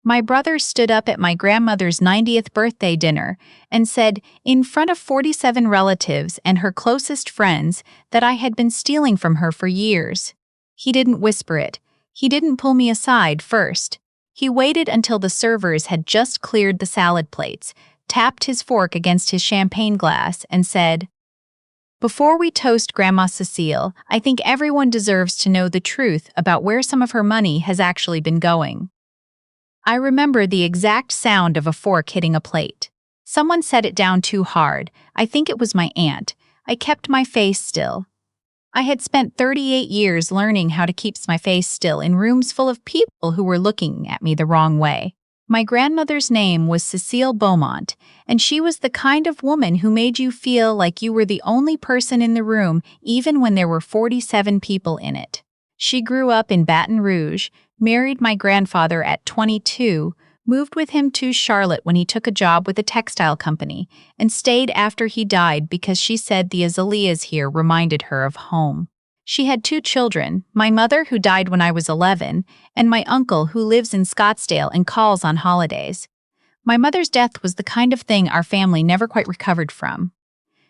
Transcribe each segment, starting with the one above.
My brother stood up at my grandmother's 90th birthday dinner and said, in front of 47 relatives and her closest friends, that I had been stealing from her for years. He didn't whisper it. He didn't pull me aside first. He waited until the servers had just cleared the salad plates, tapped his fork against his champagne glass, and said, "Before we toast Grandma Cecile, I think everyone deserves to know the truth about where some of her money has actually been going." I remember the exact sound of a fork hitting a plate. Someone set it down too hard. I think it was my aunt. I kept my face still. I had spent 38 years learning how to keep my face still in rooms full of people who were looking at me the wrong way. My grandmother's name was Cecile Beaumont, and she was the kind of woman who made you feel like you were the only person in the room even when there were 47 people in it. She grew up in Baton Rouge, married my grandfather at 22, moved with him to Charlotte when he took a job with a textile company, and stayed after he died because she said the azaleas here reminded her of home. She had 2 children, my mother who died when I was 11, and my uncle who lives in Scottsdale and calls on holidays. My mother's death was the kind of thing our family never quite recovered from.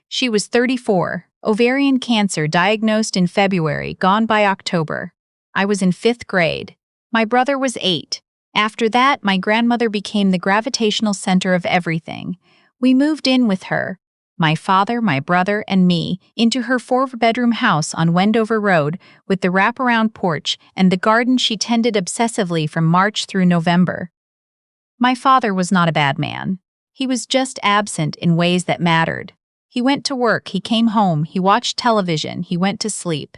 She was 34, ovarian cancer diagnosed in February, gone by October. I was in 5th grade. My brother was 8. After that, my grandmother became the gravitational center of everything. We moved in with her, my father, my brother, and me, into her 4-bedroom house on Wendover Road with the wraparound porch and the garden she tended obsessively from March through November. My father was not a bad man. He was just absent in ways that mattered. He went to work, he came home, he watched television, he went to sleep.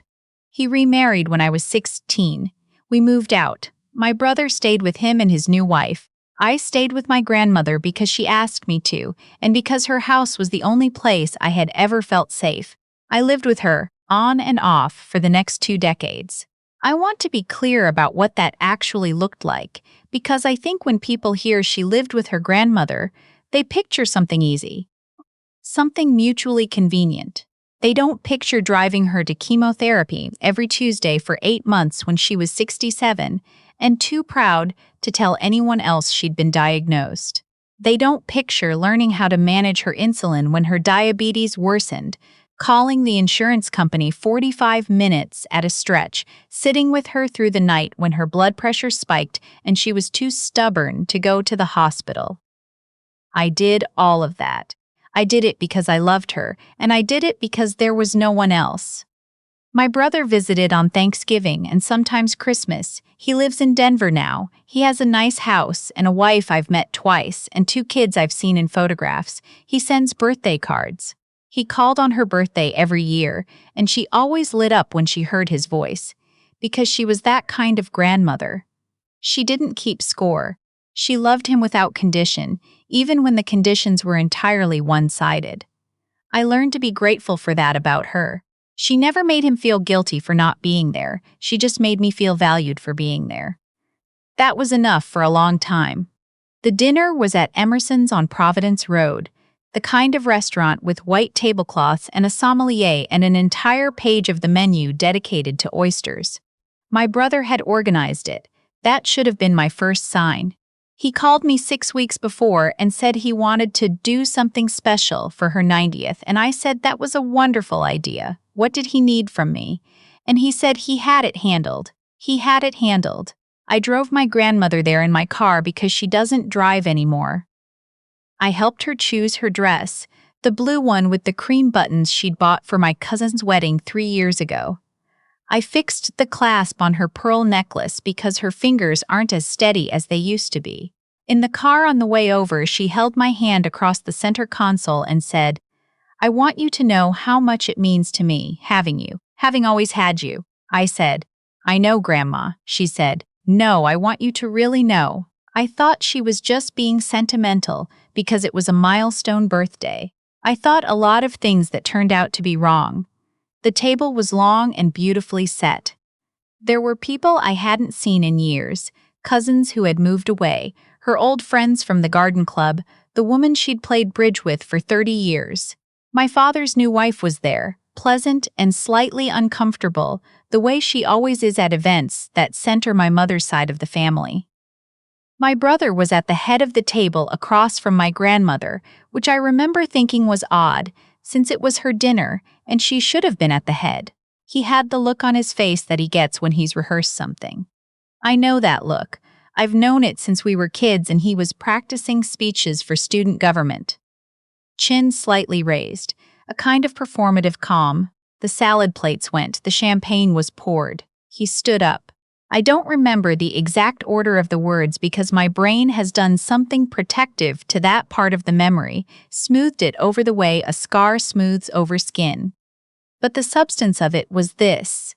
He remarried when I was 16. We moved out. My brother stayed with him and his new wife. I stayed with my grandmother because she asked me to, and because her house was the only place I had ever felt safe. I lived with her, on and off, for the next 2 decades. I want to be clear about what that actually looked like, because I think when people hear she lived with her grandmother, they picture something easy, something mutually convenient. They don't picture driving her to chemotherapy every Tuesday for 8 months when she was 67 and too proud to tell anyone else she'd been diagnosed. They don't picture learning how to manage her insulin when her diabetes worsened, calling the insurance company 45 minutes at a stretch, sitting with her through the night when her blood pressure spiked and she was too stubborn to go to the hospital. I did all of that. I did it because I loved her, and I did it because there was no one else. My brother visited on Thanksgiving and sometimes Christmas. He lives in Denver now. He has a nice house and a wife I've met twice and 2 kids I've seen in photographs. He sends birthday cards. He called on her birthday every year, and she always lit up when she heard his voice, because she was that kind of grandmother. She didn't keep score. She loved him without condition, even when the conditions were entirely one-sided. I learned to be grateful for that about her. She never made him feel guilty for not being there. She just made me feel valued for being there. That was enough for a long time. The dinner was at Emerson's on Providence Road, the kind of restaurant with white tablecloths and a sommelier and an entire page of the menu dedicated to oysters. My brother had organized it. That should have been my first sign. He called me 6 weeks before and said he wanted to do something special for her 90th, and I said that was a wonderful idea. What did he need from me? And he said he had it handled. He had it handled. I drove my grandmother there in my car because she doesn't drive anymore. I helped her choose her dress, the blue one with the cream buttons she'd bought for my cousin's wedding 3 years ago. I fixed the clasp on her pearl necklace because her fingers aren't as steady as they used to be. In the car on the way over, she held my hand across the center console and said, "I want you to know how much it means to me, having you, having always had you." I said, "I know, Grandma." She said, "No, I want you to really know." I thought she was just being sentimental because it was a milestone birthday. I thought a lot of things that turned out to be wrong. The table was long and beautifully set. There were people I hadn't seen in years, cousins who had moved away, her old friends from the garden club, the woman she'd played bridge with for 30 years. My father's new wife was there, pleasant and slightly uncomfortable, the way she always is at events that center my mother's side of the family. My brother was at the head of the table across from my grandmother, which I remember thinking was odd, since it was her dinner and she should have been at the head. He had the look on his face that he gets when he's rehearsed something. I know that look. I've known it since we were kids and he was practicing speeches for student government. Chin slightly raised, a kind of performative calm. The salad plates went, the champagne was poured. He stood up. I don't remember the exact order of the words because my brain has done something protective to that part of the memory, smoothed it over the way a scar smooths over skin. But the substance of it was this.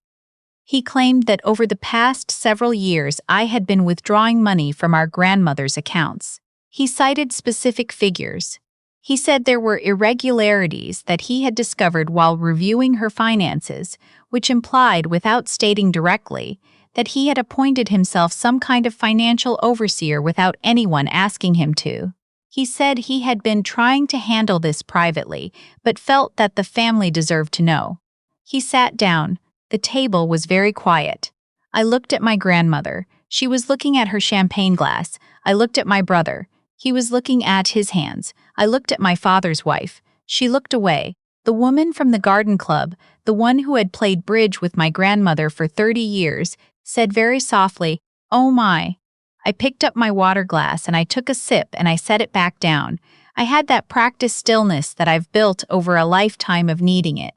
He claimed that over the past several years I had been withdrawing money from our grandmother's accounts. He cited specific figures. He said there were irregularities that he had discovered while reviewing her finances, which implied, without stating directly, that he had appointed himself some kind of financial overseer without anyone asking him to. He said he had been trying to handle this privately, but felt that the family deserved to know. He sat down. The table was very quiet. I looked at my grandmother. She was looking at her champagne glass. I looked at my brother. He was looking at his hands. I looked at my father's wife. She looked away. The woman from the garden club, the one who had played bridge with my grandmother for 30 years, said very softly, "Oh my." I picked up my water glass and I took a sip and I set it back down. I had that practiced stillness that I've built over a lifetime of needing it.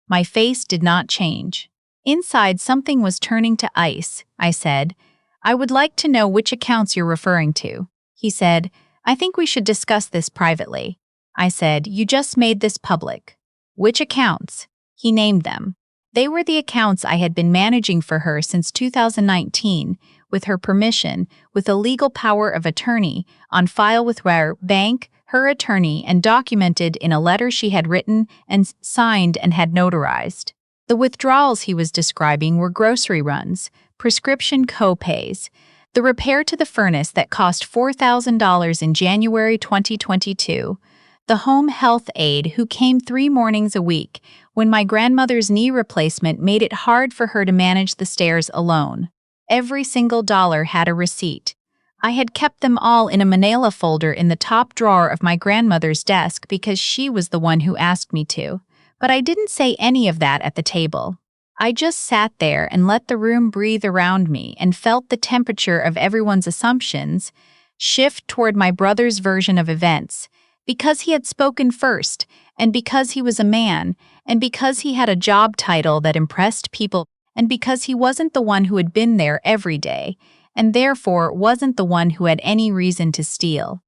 My face did not change. Inside, something was turning to ice. I said, "I would like to know which accounts you're referring to." He said, "I think we should discuss this privately." I said, "You just made this public." "Which accounts?" He named them. They were the accounts I had been managing for her since 2019, with her permission, with a legal power of attorney, on file with our bank, her attorney, and documented in a letter she had written and signed and had notarized. The withdrawals he was describing were grocery runs, prescription co-pays, the repair to the furnace that cost $4,000 in January 2022, the home health aide who came 3 mornings a week when my grandmother's knee replacement made it hard for her to manage the stairs alone. Every single dollar had a receipt. I had kept them all in a manila folder in the top drawer of my grandmother's desk because she was the one who asked me to. But I didn't say any of that at the table. I just sat there and let the room breathe around me and felt the temperature of everyone's assumptions shift toward my brother's version of events, because he had spoken first, and because he was a man, and because he had a job title that impressed people, and because he wasn't the one who had been there every day, and therefore wasn't the one who had any reason to steal.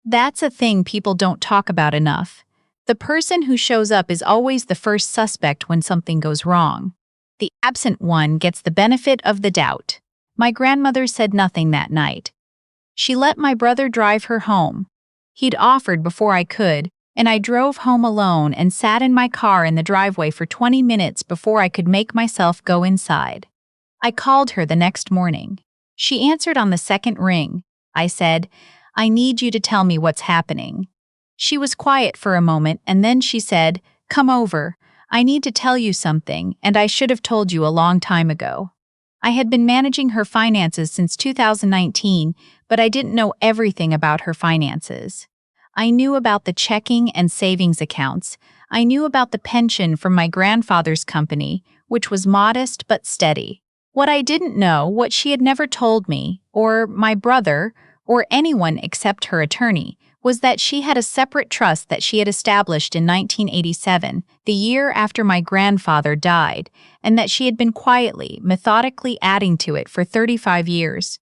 That's a thing people don't talk about enough. The person who shows up is always the first suspect when something goes wrong. The absent one gets the benefit of the doubt. My grandmother said nothing that night. She let my brother drive her home. He'd offered before I could, and I drove home alone and sat in my car in the driveway for 20 minutes before I could make myself go inside. I called her the next morning. She answered on the second ring. I said, "I need you to tell me what's happening." She was quiet for a moment and then she said, "Come over. I need to tell you something, and I should have told you a long time ago." I had been managing her finances since 2019, but I didn't know everything about her finances. I knew about the checking and savings accounts. I knew about the pension from my grandfather's company, which was modest but steady. What I didn't know, what she had never told me, or my brother, or anyone except her attorney, was that she had a separate trust that she had established in 1987, the year after my grandfather died, and that she had been quietly, methodically adding to it for 35 years.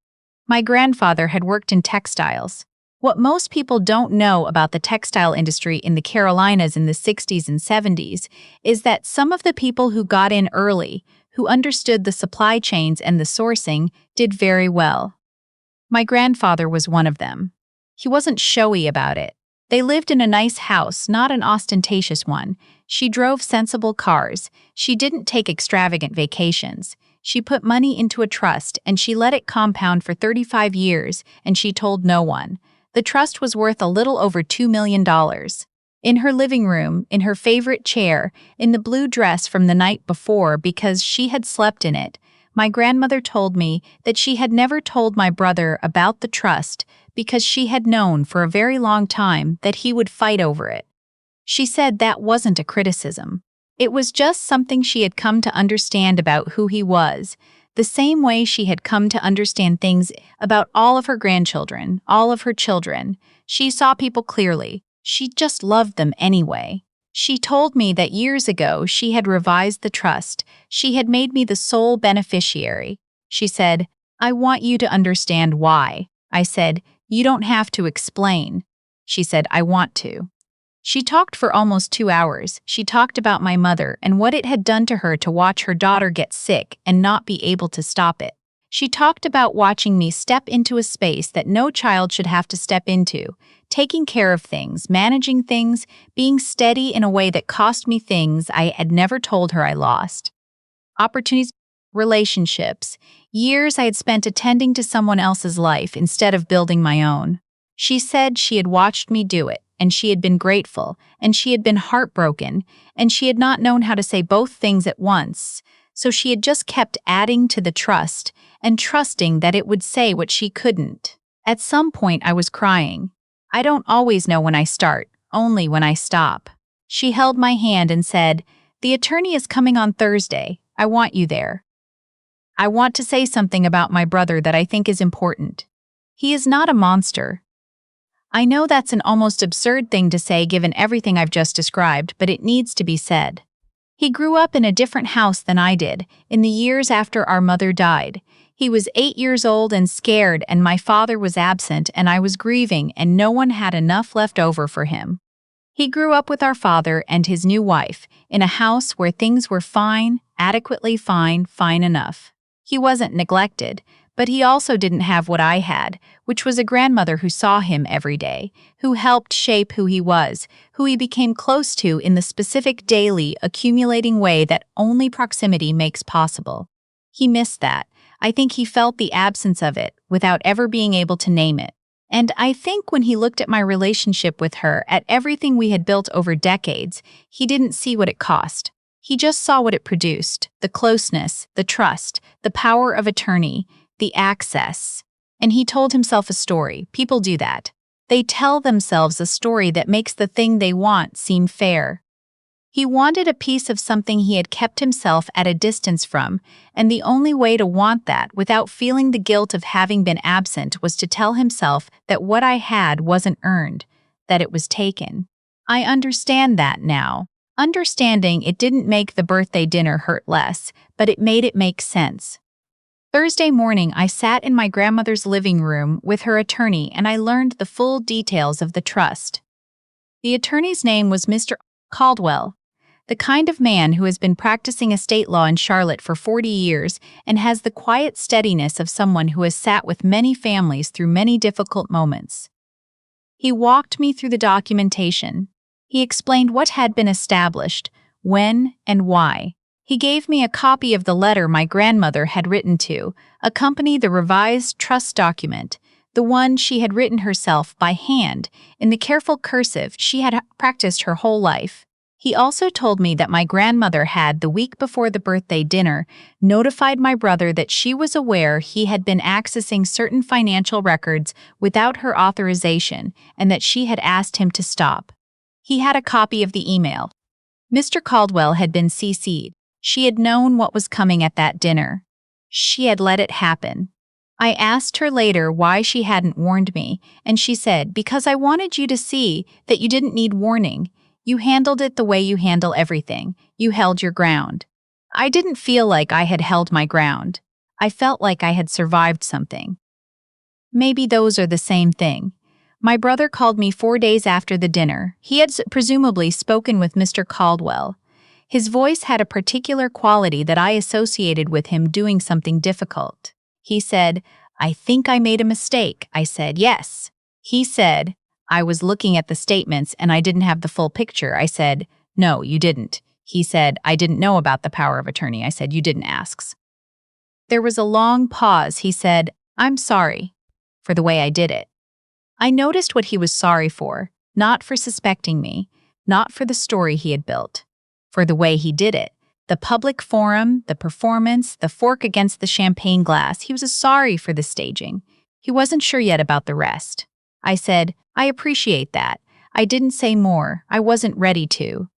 My grandfather had worked in textiles. What most people don't know about the textile industry in the Carolinas in the 60s and 70s is that some of the people who got in early, who understood the supply chains and the sourcing, did very well. My grandfather was one of them. He wasn't showy about it. They lived in a nice house, not an ostentatious one. She drove sensible cars. She didn't take extravagant vacations. She put money into a trust and she let it compound for 35 years, and she told no one. The trust was worth a little over $2 million. In her living room, in her favorite chair, in the blue dress from the night before because she had slept in it, my grandmother told me that she had never told my brother about the trust because she had known for a very long time that he would fight over it. She said that wasn't a criticism. It was just something she had come to understand about who he was, the same way she had come to understand things about all of her grandchildren, all of her children. She saw people clearly. She just loved them anyway. She told me that years ago she had revised the trust. She had made me the sole beneficiary. She said, "I want you to understand why." I said, "You don't have to explain." She said, "I want to." She talked for almost 2 hours. She talked about my mother and what it had done to her to watch her daughter get sick and not be able to stop it. She talked about watching me step into a space that no child should have to step into, taking care of things, managing things, being steady in a way that cost me things I had never told her I lost. Opportunities, relationships, years I had spent attending to someone else's life instead of building my own. She said she had watched me do it, and she had been grateful, and she had been heartbroken, and she had not known how to say both things at once, so she had just kept adding to the trust and trusting that it would say what she couldn't. At some point I was crying. I don't always know when I start, only when I stop. She held my hand and said, "The attorney is coming on Thursday. I want you there. I want to say something about my brother that I think is important. He is not a monster." I know that's an almost absurd thing to say given everything I've just described, but it needs to be said. He grew up in a different house than I did, in the years after our mother died. He was 8 years old and scared, and my father was absent, and I was grieving, and no one had enough left over for him. He grew up with our father and his new wife, in a house where things were fine, adequately fine, fine enough. He wasn't neglected, but he also didn't have what I had, which was a grandmother who saw him every day, who helped shape who he was, who he became close to in the specific daily, accumulating way that only proximity makes possible. He missed that. I think he felt the absence of it, without ever being able to name it. And I think when he looked at my relationship with her, at everything we had built over decades, he didn't see what it cost. He just saw what it produced, the closeness, the trust, the power of attorney, the access. And he told himself a story. People do that. They tell themselves a story that makes the thing they want seem fair. He wanted a piece of something he had kept himself at a distance from, and the only way to want that without feeling the guilt of having been absent was to tell himself that what I had wasn't earned, that it was taken. I understand that now. Understanding it didn't make the birthday dinner hurt less, but it made it make sense. Thursday morning, I sat in my grandmother's living room with her attorney and I learned the full details of the trust. The attorney's name was Mr. Caldwell, the kind of man who has been practicing estate law in Charlotte for 40 years and has the quiet steadiness of someone who has sat with many families through many difficult moments. He walked me through the documentation. He explained what had been established, when, and why. He gave me a copy of the letter my grandmother had written to accompany the revised trust document, the one she had written herself by hand in the careful cursive she had practiced her whole life. He also told me that my grandmother had, the week before the birthday dinner, notified my brother that she was aware he had been accessing certain financial records without her authorization and that she had asked him to stop. He had a copy of the email. Mr. Caldwell had been CC'd. She had known what was coming at that dinner. She had let it happen. I asked her later why she hadn't warned me, and she said, "Because I wanted you to see that you didn't need warning. You handled it the way you handle everything. You held your ground." I didn't feel like I had held my ground. I felt like I had survived something. Maybe those are the same thing. My brother called me 4 days after the dinner. He had presumably spoken with Mr. Caldwell. His voice had a particular quality that I associated with him doing something difficult. He said, "I think I made a mistake." I said, "Yes." He said, "I was looking at the statements and I didn't have the full picture." I said, "No, you didn't." He said, "I didn't know about the power of attorney." I said, "You didn't ask." There was a long pause. He said, "I'm sorry for the way I did it." I noticed what he was sorry for, not for suspecting me, not for the story he had built, for the way he did it, The public forum, the performance, the fork against the champagne glass. He was sorry for the staging. He wasn't sure yet about the rest. I said, I appreciate that. I didn't say more. I wasn't ready to.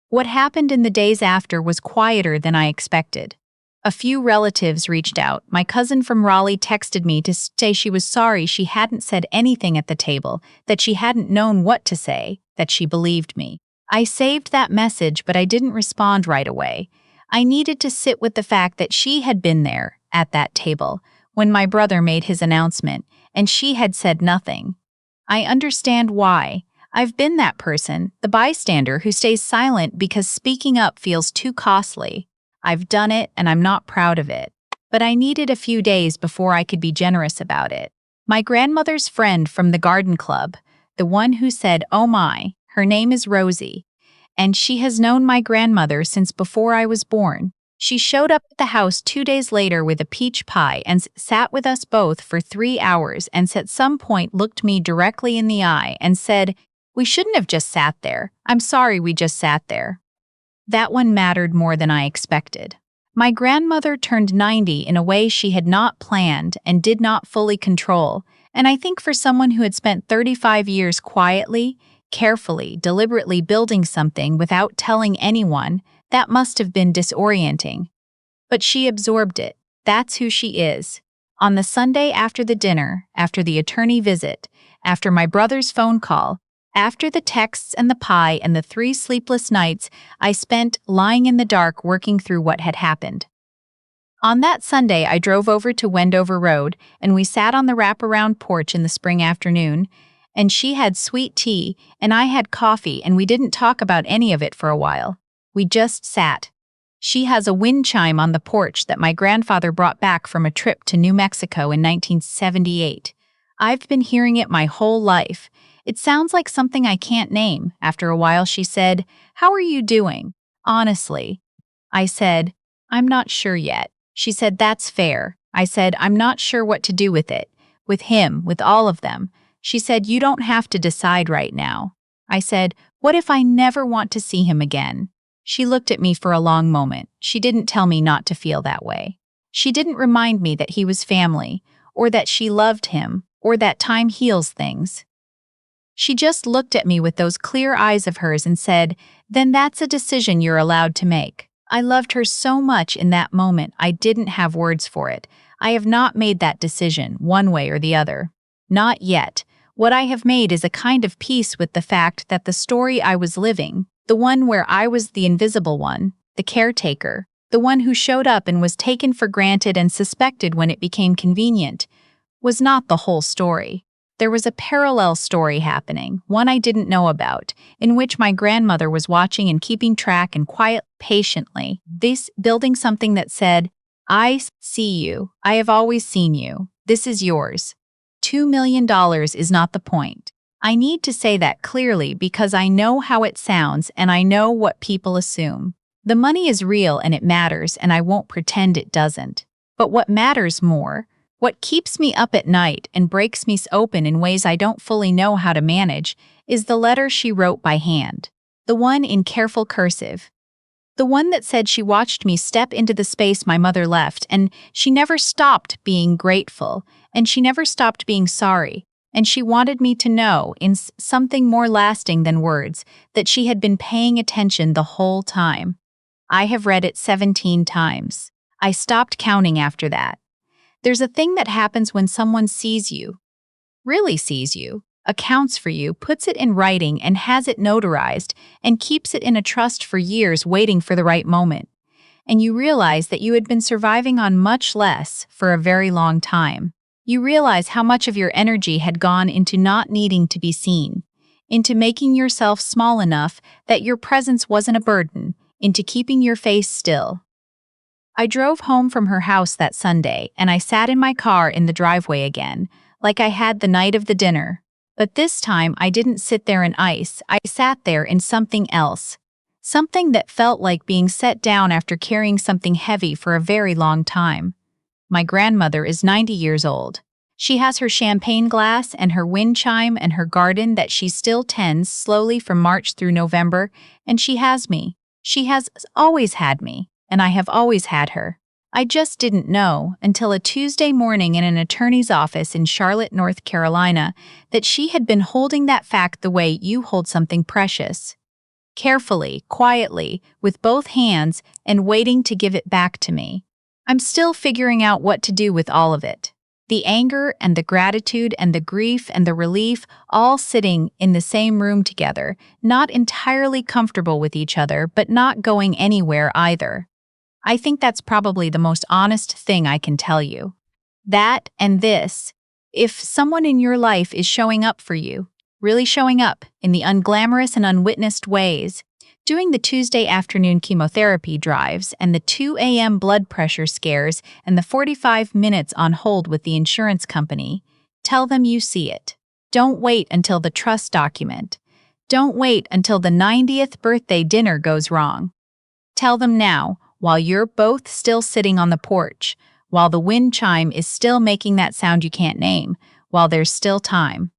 What happened in the days after was quieter than I expected. A few relatives reached out. My cousin from Raleigh texted me to say she was sorry she hadn't said anything at the table, that she hadn't known what to say, that she believed me. I saved that message, but I didn't respond right away. I needed to sit with the fact that she had been there, at that table, when my brother made his announcement, and she had said nothing. I understand why. I've been that person, the bystander who stays silent because speaking up feels too costly. I've done it, and I'm not proud of it. But I needed a few days before I could be generous about it. My grandmother's friend from the garden club, the one who said, "Oh my," her name is Rosie, and she has known my grandmother since before I was born. She showed up at the house 2 days later with a peach pie and sat with us both for 3 hours and at some point looked me directly in the eye and said, "We shouldn't have just sat there. I'm sorry we just sat there." That one mattered more than I expected. My grandmother turned 90 in a way she had not planned and did not fully control, and I think for someone who had spent 35 years quietly, carefully, deliberately building something without telling anyone, that must have been disorienting. But she absorbed it. That's who she is. On the Sunday after the dinner, after the attorney visit, after my brother's phone call, after the texts and the pie and the 3 sleepless nights I spent lying in the dark working through what had happened. On that Sunday, I drove over to Wendover Road, and we sat on the wraparound porch in the spring afternoon, and she had sweet tea, and I had coffee, and we didn't talk about any of it for a while. We just sat. She has a wind chime on the porch that my grandfather brought back from a trip to New Mexico in 1978. I've been hearing it my whole life. It sounds like something I can't name. After a while, she said, "How are you doing? Honestly." I said, "I'm not sure yet." She said, "That's fair." I said, "I'm not sure what to do with it. With him, with all of them." She said, "You don't have to decide right now." I said, "What if I never want to see him again?" She looked at me for a long moment. She didn't tell me not to feel that way. She didn't remind me that he was family, or that she loved him, or that time heals things. She just looked at me with those clear eyes of hers and said, "Then that's a decision you're allowed to make." I loved her so much in that moment I didn't have words for it. I have not made that decision, one way or the other. Not yet. What I have made is a kind of peace with the fact that the story I was living, the one where I was the invisible one, the caretaker, the one who showed up and was taken for granted and suspected when it became convenient, was not the whole story. There was a parallel story happening, one I didn't know about, in which my grandmother was watching and keeping track and quiet, patiently, building something that said, "I see you. I have always seen you. This is yours." $2 million is not the point. I need to say that clearly because I know how it sounds and I know what people assume. The money is real and it matters, and I won't pretend it doesn't. But what matters more, what keeps me up at night and breaks me open in ways I don't fully know how to manage, is the letter she wrote by hand. The one in careful cursive. The one that said she watched me step into the space my mother left, and she never stopped being grateful, and she never stopped being sorry, and she wanted me to know, in something more lasting than words, that she had been paying attention the whole time. I have read it 17 times. I stopped counting after that. There's a thing that happens when someone sees you, really sees you, accounts for you, puts it in writing and has it notarized and keeps it in a trust for years waiting for the right moment. And you realize that you had been surviving on much less for a very long time. You realize how much of your energy had gone into not needing to be seen, into making yourself small enough that your presence wasn't a burden, into keeping your face still. I drove home from her house that Sunday, and I sat in my car in the driveway again, like I had the night of the dinner. But this time I didn't sit there in ice, I sat there in something else. Something that felt like being set down after carrying something heavy for a very long time. My grandmother is 90 years old. She has her champagne glass and her wind chime and her garden that she still tends slowly from March through November, and she has me. She has always had me. and I have always had her. I just didn't know until a Tuesday morning in an attorney's office in Charlotte, North Carolina, that she had been holding that fact the way you hold something precious. Carefully, quietly, with both hands, and waiting to give it back to me. I'm still figuring out what to do with all of it. The anger and the gratitude and the grief and the relief all sitting in the same room together, not entirely comfortable with each other, but not going anywhere either. I think that's probably the most honest thing I can tell you. That and this, if someone in your life is showing up for you, really showing up in the unglamorous and unwitnessed ways, doing the Tuesday afternoon chemotherapy drives and the 2 a.m. blood pressure scares and the 45 minutes on hold with the insurance company, tell them you see it. Don't wait until the trust document. Don't wait until the 90th birthday dinner goes wrong. Tell them now, while you're both still sitting on the porch, while the wind chime is still making that sound you can't name, while there's still time.